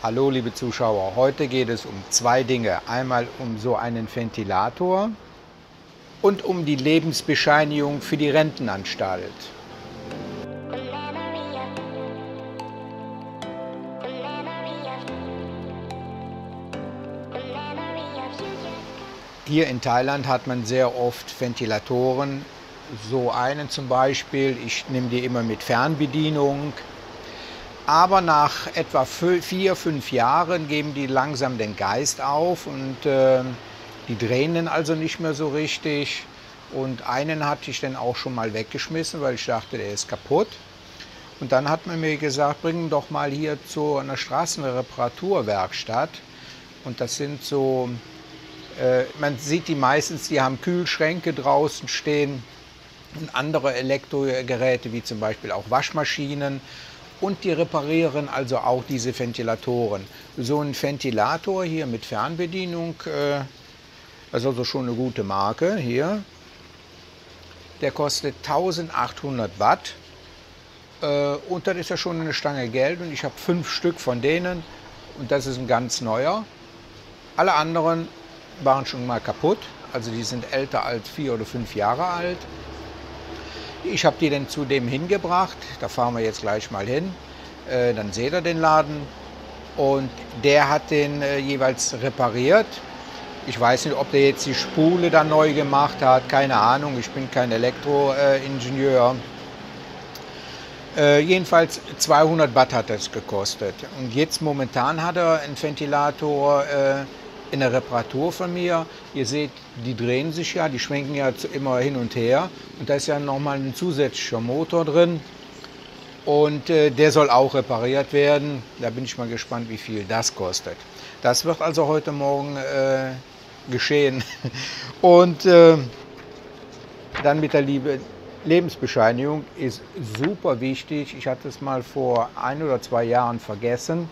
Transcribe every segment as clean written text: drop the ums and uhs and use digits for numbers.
Hallo liebe Zuschauer, heute geht es um zwei Dinge. Einmal um so einen Ventilator und um die Lebensbescheinigung für die Rentenanstalt. Hier in Thailand hat man sehr oft Ventilatoren. So einen zum Beispiel, ich nehme die immer mit Fernbedienung. Aber nach etwa 4, 5 Jahren geben die langsam den Geist auf und die drehen dann also nicht mehr so richtig. Und einen hatte ich dann auch schon mal weggeschmissen, weil ich dachte, der ist kaputt. Und dann hat man mir gesagt, bring ihn doch mal hier zu einer Straßenreparaturwerkstatt. Und das sind so, man sieht die meistens, die haben Kühlschränke draußen stehen und andere Elektrogeräte, wie zum Beispiel auch Waschmaschinen. Und die reparieren also auch diese Ventilatoren. So ein Ventilator hier mit Fernbedienung, das ist also schon eine gute Marke hier. Der kostet 1800 Watt und das ist ja schon eine Stange Geld und ich habe 5 Stück von denen und das ist ein ganz neuer. Alle anderen waren schon mal kaputt, also die sind älter als 4 oder 5 Jahre alt. Ich habe die dann zu dem hingebracht, da fahren wir jetzt gleich mal hin, dann seht ihr den Laden und der hat den jeweils repariert. Ich weiß nicht, ob der jetzt die Spule dann neu gemacht hat, keine Ahnung, ich bin kein Elektroingenieur. Jedenfalls 200 Watt hat das gekostet und jetzt momentan hat er einen Ventilator in der Reparatur von mir. Ihr seht, die drehen sich ja, die schwenken ja immer hin und her. Und da ist ja nochmal ein zusätzlicher Motor drin. Und der soll auch repariert werden. Da bin ich mal gespannt, wie viel das kostet. Das wird also heute Morgen geschehen. Und dann mit der Lebensbescheinigung ist super wichtig. Ich hatte es mal vor 1 oder 2 Jahren vergessen.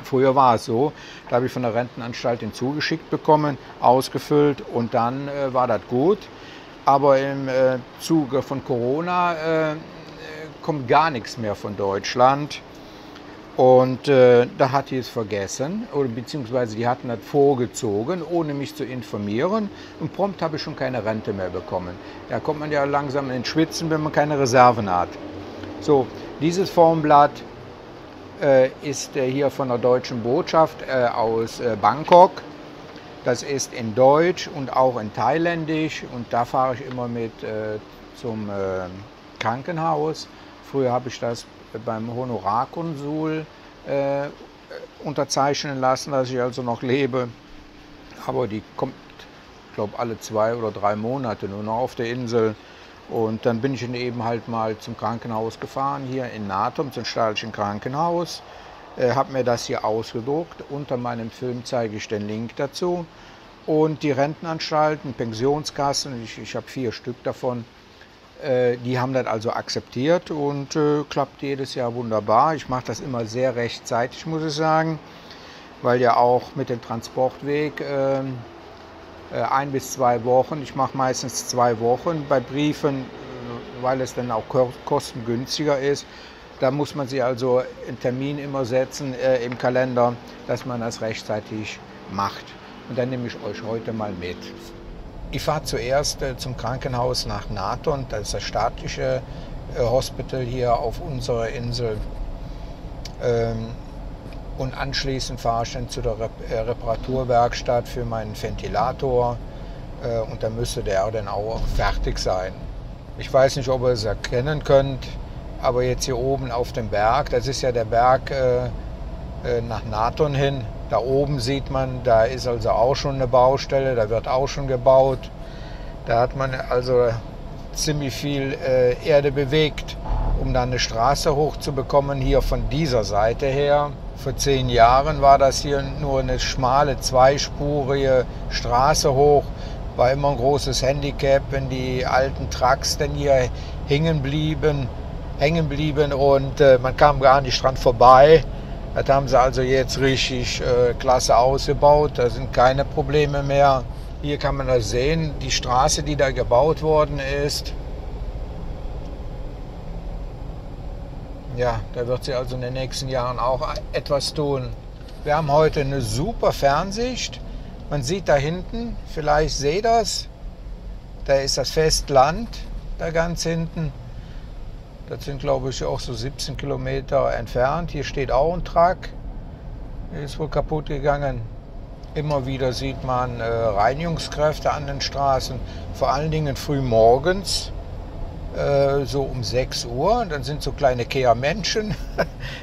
Früher war es so, da habe ich von der Rentenanstalt den zugeschickt bekommen, ausgefüllt und dann war das gut. Aber im Zuge von Corona kommt gar nichts mehr von Deutschland. Und da hat die es vergessen, oder beziehungsweise die hatten das vorgezogen, ohne mich zu informieren. Und prompt habe ich schon keine Rente mehr bekommen. Da kommt man ja langsam ins Schwitzen, wenn man keine Reserven hat. So, dieses Formblatt ist hier von der deutschen Botschaft aus Bangkok. Das ist in Deutsch und auch in Thailändisch und da fahre ich immer mit zum Krankenhaus. Früher habe ich das beim Honorarkonsul unterzeichnen lassen, dass ich also noch lebe. Aber die kommt, ich glaube, alle 2 oder 3 Monate nur noch auf der Insel. Und dann bin ich dann eben halt mal zum Krankenhaus gefahren, hier in Natom, zum staatlichen Krankenhaus, habe mir das hier ausgedruckt. Unter meinem Film zeige ich den Link dazu. Und die Rentenanstalten, Pensionskassen, ich habe 4 Stück davon, die haben das also akzeptiert und klappt jedes Jahr wunderbar. Ich mache das immer sehr rechtzeitig, muss ich sagen, weil ja auch mit dem Transportweg 1 bis 2 Wochen. Ich mache meistens 2 Wochen bei Briefen, weil es dann auch kostengünstiger ist. Da muss man sich also einen Termin immer setzen im Kalender, dass man das rechtzeitig macht. Und dann nehme ich euch heute mal mit. Ich fahre zuerst zum Krankenhaus nach Naton, das ist das staatliche Hospital hier auf unserer Insel. Und anschließend fahre ich dann zu der Reparaturwerkstatt für meinen Ventilator und dann müsste der dann auch fertig sein. Ich weiß nicht, ob ihr es erkennen könnt, aber jetzt hier oben auf dem Berg, das ist ja der Berg nach Naton hin, da oben sieht man, da ist also auch schon eine Baustelle, da wird auch schon gebaut. Da hat man also ziemlich viel Erde bewegt, um dann eine Straße hochzubekommen, hier von dieser Seite her. Vor 10 Jahren war das hier nur eine schmale, zweispurige Straße hoch. War immer ein großes Handicap, wenn die alten Trucks dann hier hängen blieben und man kam gar nicht dran vorbei. Das haben sie also jetzt richtig klasse ausgebaut, da sind keine Probleme mehr. Hier kann man das sehen, die Straße, die da gebaut worden ist. Ja, da wird sich also in den nächsten Jahren auch etwas tun. Wir haben heute eine super Fernsicht. Man sieht da hinten, vielleicht seht ihr das, da ist das Festland, da ganz hinten. Das sind, glaube ich, auch so 17 Kilometer entfernt. Hier steht auch ein Truck. Der ist wohl kaputt gegangen. Immer wieder sieht man Reinigungskräfte an den Straßen. Vor allen Dingen früh morgens, so um 6 Uhr. Dann sind so kleine Kehrmenschen.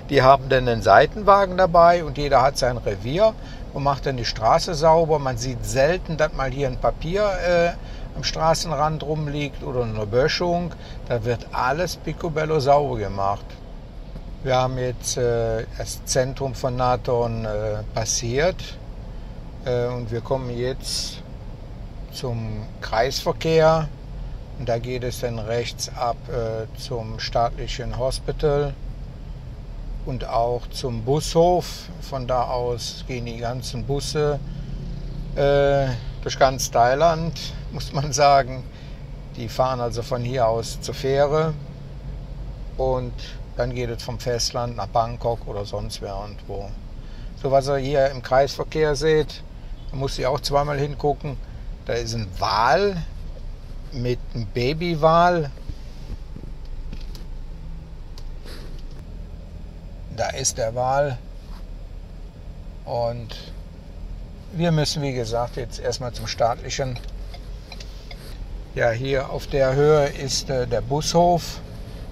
Die haben dann einen Seitenwagen dabei und jeder hat sein Revier und macht dann die Straße sauber. Man sieht selten, dass mal hier ein Papier am Straßenrand rumliegt oder eine Böschung. Da wird alles picobello sauber gemacht. Wir haben jetzt das Zentrum von Natorn passiert und wir kommen jetzt zum Kreisverkehr. Und da geht es dann rechts ab zum staatlichen Hospital und auch zum Bushof. Von da aus gehen die ganzen Busse durch ganz Thailand, muss man sagen. Die fahren also von hier aus zur Fähre und dann geht es vom Festland nach Bangkok oder sonst wer und wo. So, was ihr hier im Kreisverkehr seht, da muss ich auch zweimal hingucken. Da ist ein Wal mit einem Babywal. Da ist der Wal und wir müssen, wie gesagt, jetzt erstmal zum staatlichen. Ja, hier auf der Höhe ist der Bushof,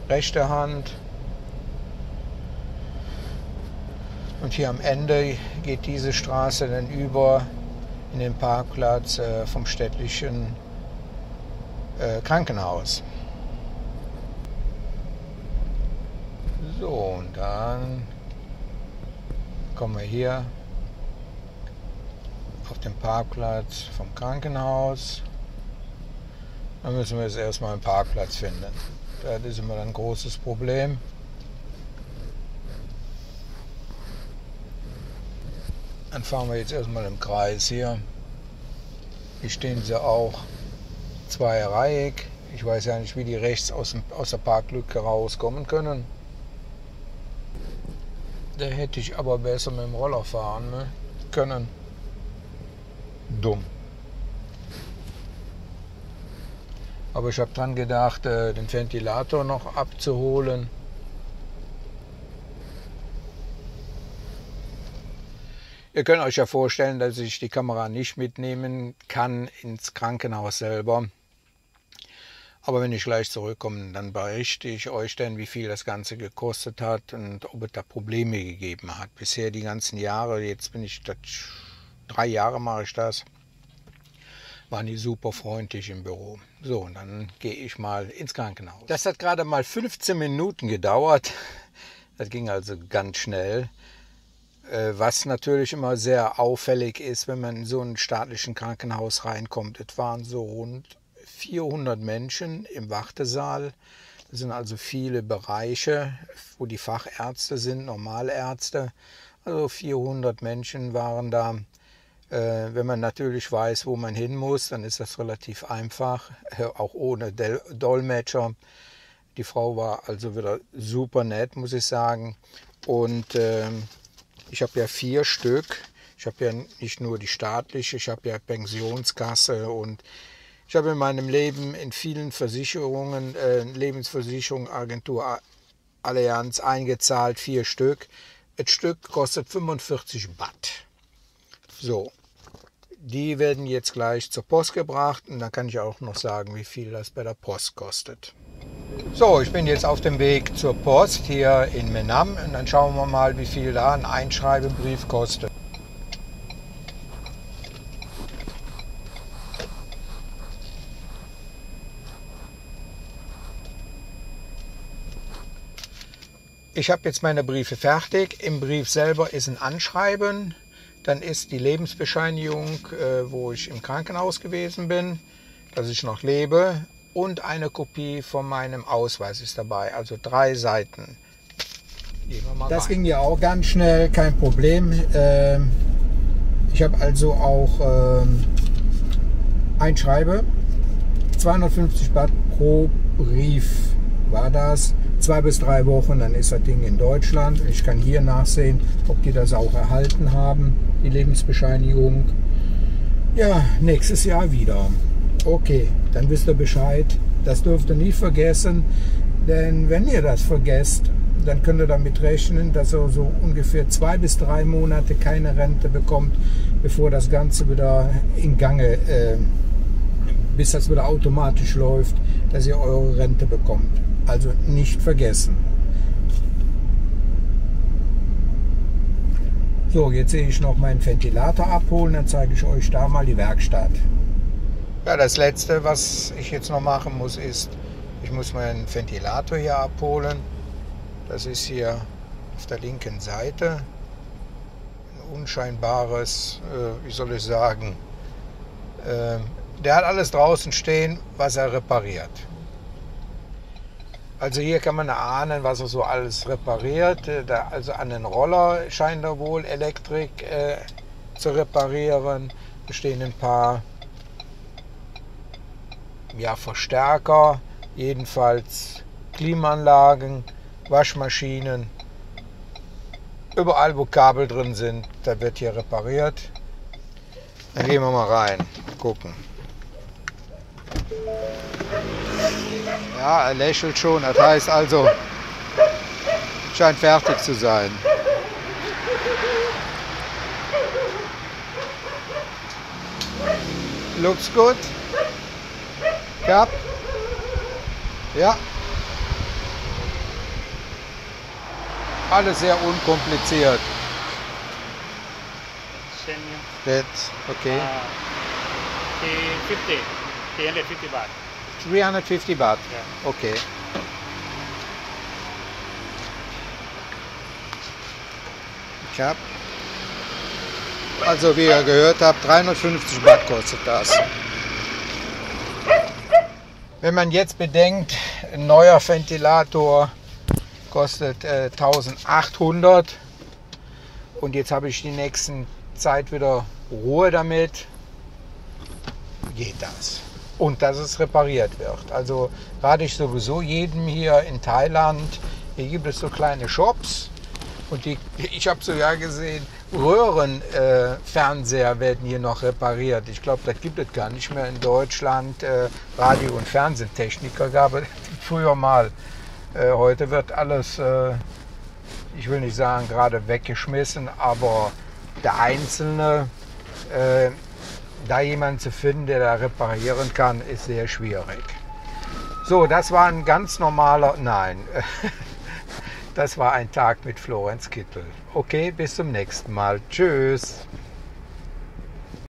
rechte Hand. Und hier am Ende geht diese Straße dann über in den Parkplatz vom städtlichen Krankenhaus. So, und dann kommen wir hier auf den Parkplatz vom Krankenhaus. Dann müssen wir jetzt erstmal einen Parkplatz finden. Das ist immer ein großes Problem. Dann fahren wir jetzt erstmal im Kreis hier. Hier stehen sie auch zweireihig. Ich weiß ja nicht, wie die rechts aus der Parklücke rauskommen können. Da hätte ich aber besser mit dem Roller fahren können. Dumm. Aber ich habe dran gedacht, den Ventilator noch abzuholen. Ihr könnt euch ja vorstellen, dass ich die Kamera nicht mitnehmen kann ins Krankenhaus selber. Aber wenn ich gleich zurückkomme, dann berichte ich euch dann, wie viel das Ganze gekostet hat und ob es da Probleme gegeben hat. Bisher die ganzen Jahre, jetzt bin ich 3 Jahre mache ich das, waren die super freundlich im Büro. So, und dann gehe ich mal ins Krankenhaus. Das hat gerade mal 15 Minuten gedauert. Das ging also ganz schnell. Was natürlich immer sehr auffällig ist, wenn man in so ein staatlichen Krankenhaus reinkommt. Es waren so rund 400 Menschen im Wartesaal. Das sind also viele Bereiche, wo die Fachärzte sind, Normalärzte. Also 400 Menschen waren da. Wenn man natürlich weiß, wo man hin muss, dann ist das relativ einfach, auch ohne Dolmetscher. Die Frau war also wieder super nett, muss ich sagen. Und ich habe ja 4 Stück. Ich habe ja nicht nur die staatliche, ich habe ja Pensionskasse und ich habe in meinem Leben in vielen Versicherungen, Lebensversicherung, Agentur, Allianz eingezahlt, 4 Stück. Das Stück kostet 45 Baht. So, die werden jetzt gleich zur Post gebracht und dann kann ich auch noch sagen, wie viel das bei der Post kostet. So, ich bin jetzt auf dem Weg zur Post hier in Menam und dann schauen wir mal, wie viel da ein Einschreibebrief kostet. Ich habe jetzt meine Briefe fertig. Im Brief selber ist ein Anschreiben. Dann ist die Lebensbescheinigung, wo ich im Krankenhaus gewesen bin, dass ich noch lebe. Und eine Kopie von meinem Ausweis ist dabei. Also 3 Seiten. Das ging ja auch ganz schnell, kein Problem. Ich habe also auch Einschreibe. 250 Baht pro Brief war das. 2 bis 3 Wochen, dann ist das Ding in Deutschland. Ich kann hier nachsehen, ob die das auch erhalten haben, die Lebensbescheinigung. Ja, nächstes Jahr wieder. Okay, dann wisst ihr Bescheid. Das dürft ihr nicht vergessen, denn wenn ihr das vergesst, dann könnt ihr damit rechnen, dass ihr so ungefähr 2 bis 3 Monate keine Rente bekommt, bevor das Ganze wieder in Gange, bis das wieder automatisch läuft, dass ihr eure Rente bekommt. Also nicht vergessen. So, jetzt sehe ich noch meinen Ventilator abholen, dann zeige ich euch da mal die Werkstatt. Ja, das letzte, was ich jetzt noch machen muss, ist, ich muss meinen Ventilator hier abholen. Das ist hier auf der linken Seite. Ein unscheinbares, wie soll ich sagen, der hat alles draußen stehen, was er repariert. Also hier kann man erahnen, was er so alles repariert. Also an den Roller scheint er wohl Elektrik zu reparieren. Da stehen ein paar Verstärker, jedenfalls Klimaanlagen, Waschmaschinen. Überall, wo Kabel drin sind, da wird hier repariert. Dann gehen wir mal rein, gucken. Ja, er lächelt schon, das heißt also, scheint fertig zu sein. Looks good. Cap. Ja. Alles sehr unkompliziert. That's okay. 350 baht. 350 Baht. Ja. Okay. Cap. Also wie ihr gehört habt, 350 Baht kostet das. Wenn man jetzt bedenkt, ein neuer Ventilator kostet 1800 und jetzt habe ich die nächsten Zeit wieder Ruhe damit, geht das. Und dass es repariert wird. Also rate ich sowieso jedem hier in Thailand. Hier gibt es so kleine Shops und ich habe sogar gesehen, Röhrenfernseher werden hier noch repariert. Ich glaube, das gibt es gar nicht mehr in Deutschland. Radio- und Fernsehtechniker gab es früher mal. Heute wird alles, ich will nicht sagen gerade weggeschmissen, aber der Einzelne, da jemanden zu finden, der da reparieren kann, ist sehr schwierig. So, das war ein ganz normaler, nein, das war ein Tag mit Florenz Kittel. Okay, bis zum nächsten Mal. Tschüss.